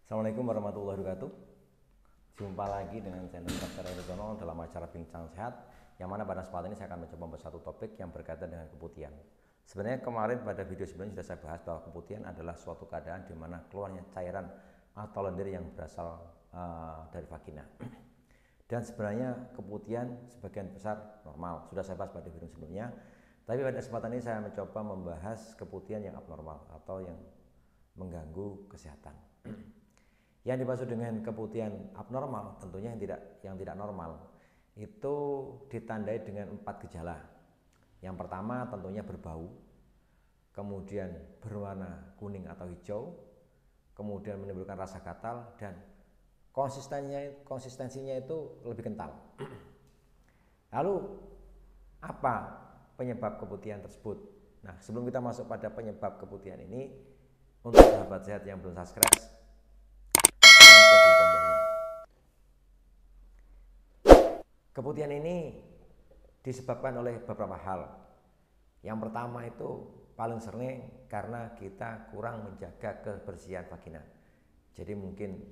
Assalamualaikum warahmatullahi wabarakatuh. Jumpa lagi dengan channel Dr. Erotono dalam acara Bincang Sehat, yang mana pada kesempatan ini saya akan mencoba membahas satu topik yang berkaitan dengan keputihan. Sebenarnya kemarin pada video sebelumnya sudah saya bahas bahwa keputihan adalah suatu keadaan di mana keluarnya cairan atau lendir yang berasal dari vagina. Dan sebenarnya keputihan sebagian besar normal, sudah saya bahas pada video sebelumnya. Tapi pada kesempatan ini saya mencoba membahas keputihan yang abnormal atau yang mengganggu kesehatan. Yang dimaksud dengan keputihan abnormal tentunya yang tidak normal itu ditandai dengan 4 gejala. Yang pertama tentunya berbau, kemudian berwarna kuning atau hijau, kemudian menimbulkan rasa gatal, dan konsistensinya itu lebih kental. Lalu apa penyebab keputihan tersebut? Nah, sebelum kita masuk pada penyebab keputihan ini, untuk sahabat sehat yang belum subscribe, keputihan ini disebabkan oleh beberapa hal. Yang pertama itu paling sering karena kita kurang menjaga kebersihan vagina. Jadi mungkin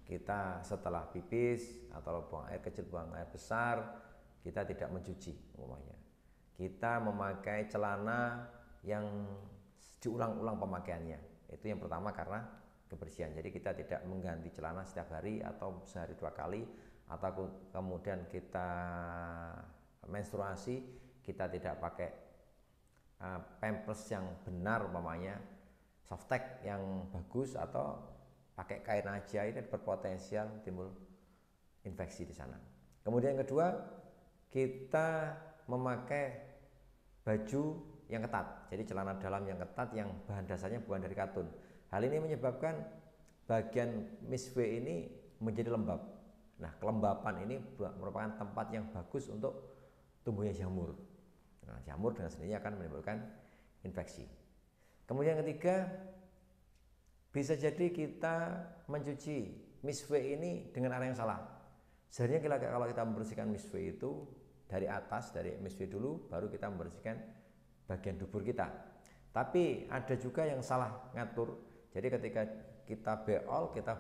kita setelah pipis atau buang air kecil, buang air besar, kita tidak mencuci umpamanya. Kita memakai celana yang diulang-ulang pemakaiannya. Itu yang pertama karena kebersihan. Jadi kita tidak mengganti celana setiap hari atau sehari 2 kali, atau kemudian kita menstruasi kita tidak pakai pampers yang benar umpamanya, softtek yang bagus, atau pakai kain aja, ini berpotensial timbul infeksi di sana. Kemudian yang kedua, kita memakai baju yang ketat, jadi celana dalam yang ketat yang bahan dasarnya bukan dari katun. Hal ini menyebabkan bagian misve ini menjadi lembab. Nah, kelembapan ini merupakan tempat yang bagus untuk tumbuhnya jamur. Nah, jamur dengan sendirinya akan menimbulkan infeksi. Kemudian yang ketiga, bisa jadi kita mencuci misve ini dengan arah yang salah. Sebenarnya kalau kita membersihkan misve itu dari atas, dari misve dulu, baru kita membersihkan bagian dubur kita. Tapi ada juga yang salah ngatur. Jadi ketika kita beol, kita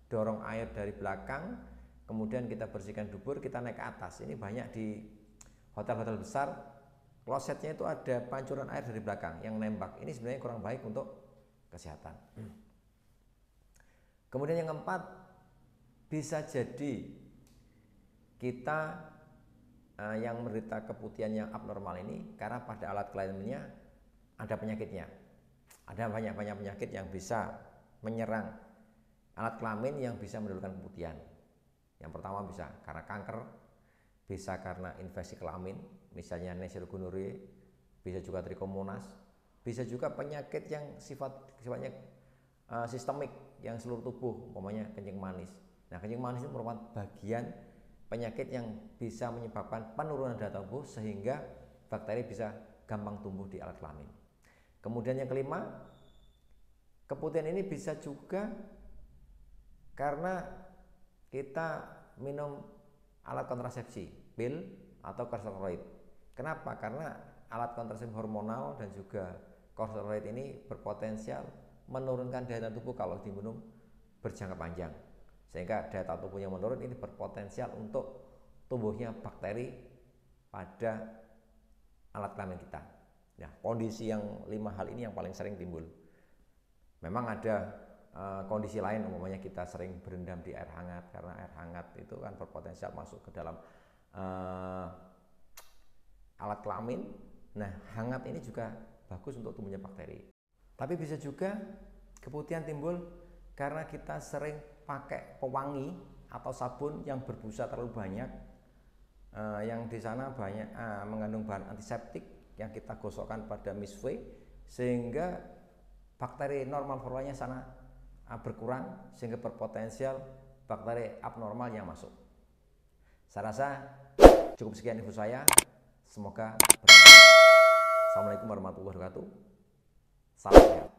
dorong air dari belakang, kemudian kita bersihkan dubur, kita naik ke atas. Ini banyak di hotel-hotel besar, klosetnya itu ada pancuran air dari belakang yang nembak. Ini sebenarnya kurang baik untuk kesehatan. Kemudian yang keempat, bisa jadi kita yang menderita keputihan yang abnormal ini karena pada alat kelaminnya ada penyakitnya. Ada banyak penyakit yang bisa menyerang alat kelamin yang bisa menimbulkan keputihan. Yang pertama bisa karena kanker, bisa karena infeksi kelamin, misalnya Neisseria gonorrhoeae, bisa juga trichomonas, bisa juga penyakit yang sifatnya sistemik yang seluruh tubuh, umpamanya kencing manis. Nah, kencing manis itu merupakan bagian penyakit yang bisa menyebabkan penurunan daya tubuh sehingga bakteri bisa gampang tumbuh di alat kelamin. Kemudian yang kelima, keputihan ini bisa juga karena kita minum alat kontrasepsi, pil atau kortikosteroid. Kenapa? Karena alat kontrasepsi hormonal dan juga kortikosteroid ini berpotensial menurunkan daya tahan tubuh kalau diminum berjangka panjang. Sehingga daya tahan tubuhnya menurun, ini berpotensial untuk tumbuhnya bakteri pada alat kelamin kita. Nah, kondisi yang 5 hal ini yang paling sering timbul. Memang ada kondisi lain, umpamanya kita sering berendam di air hangat, karena air hangat itu kan berpotensial masuk ke dalam alat kelamin. Nah, hangat ini juga bagus untuk tumbuhnya bakteri. Tapi bisa juga keputihan timbul karena kita sering pakai pewangi atau sabun yang berbusa terlalu banyak, yang di sana banyak mengandung bahan antiseptik yang kita gosokkan pada misve, sehingga bakteri normal floranya sana berkurang, sehingga berpotensial bakteri abnormal yang masuk. Saya rasa cukup sekian info saya. Semoga bermanfaat. Assalamualaikum warahmatullahi wabarakatuh. Salam sehat.